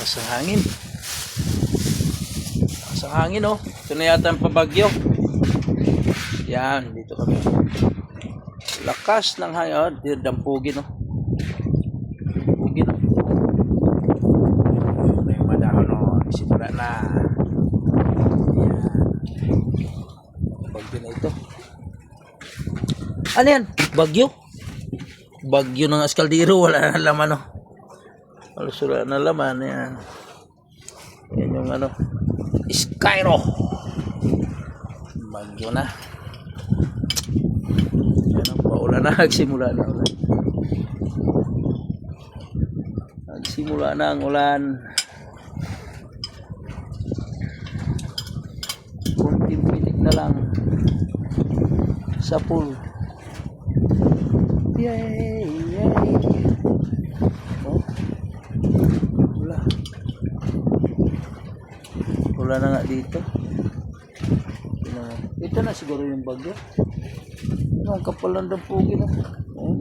Lakas ng hangin. Lakas ng hangin, oh. Ito na yata ang pabagyo. Yan, dito kami. Lakas ng hangin. Oh, dampugin, oh. Dampugin, oh. May madahon, oh. Simula na. Yan. Bagyo na ito. Ano yan? Bagyo? Bagyo ng Askaldero. Wala na laman, oh. Wala na laman. Yan. Yan yung ano. Skyro. Bagyo na. Yan ang paulan na. Nagsimula na ulan. Nagsimula na ang ulan. Kunting pitik na lang sa pool. Yay! Yay! Oh. Wala. Wala na nga dito. Ito na siguro yung bagyo. Ang kapal ng dampugin. Oh.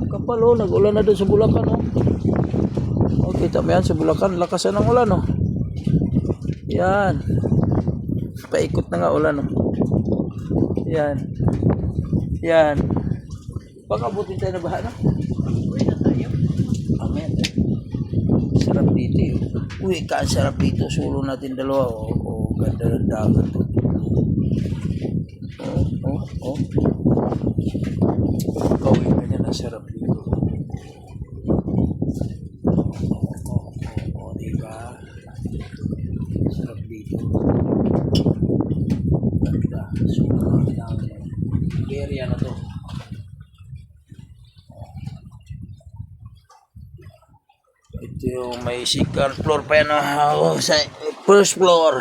Kapal, oh. Nag-ulan na doon sa Bulacan. Oh. Oh, kita mo yan sa Bulacan. Lakasan ng ulan. Oh. Yan. Paikot na nga ulan. Oh. Yan. Yan. Baka buti tayo na baha na. Uwi na tayo. Amen. Sarap dito eh. Uy, sarap dito. Sulo natin dalawa. Oh, ganda ng dagat. Oh. Gawin ka niya na sarap dito. Diba? Sarap dito. Ganda. Sulo natin ang area na to. Ito yung may second floor pa yan. Sa first floor.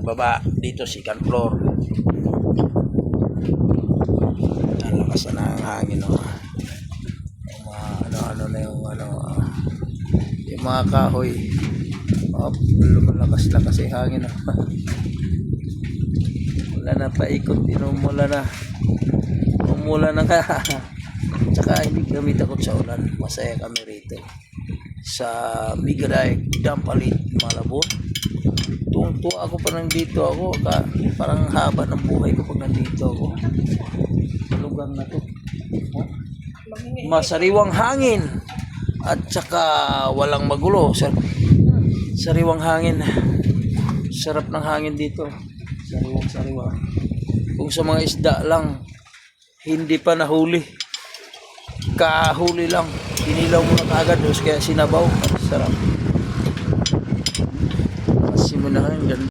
Baba dito second floor. Ang lakas na ng hangin. Yung mga ano na yung yung mga kahoy. Lumalakas-lakas yung hangin. Wala na paikot. Inumula na. Umula na ka. Tsaka hindi kami takot sa ulan. Masaya kami rito sa Migaday, Dampalit, Malabon. Tuwang-tuwa ako pa nandito ako. Parang haba ng buhay ko pag nandito ako. Lugar na to. Masariwang hangin. At saka walang magulo. Sariwang hangin. Sarap ng hangin dito. Sariwang-sariwang. Kung sa mga isda lang, hindi pa nahuli. Kahuli lang, inilaw mo na kaagad, kaya sinabaw. Sarap. Simula na, ganda.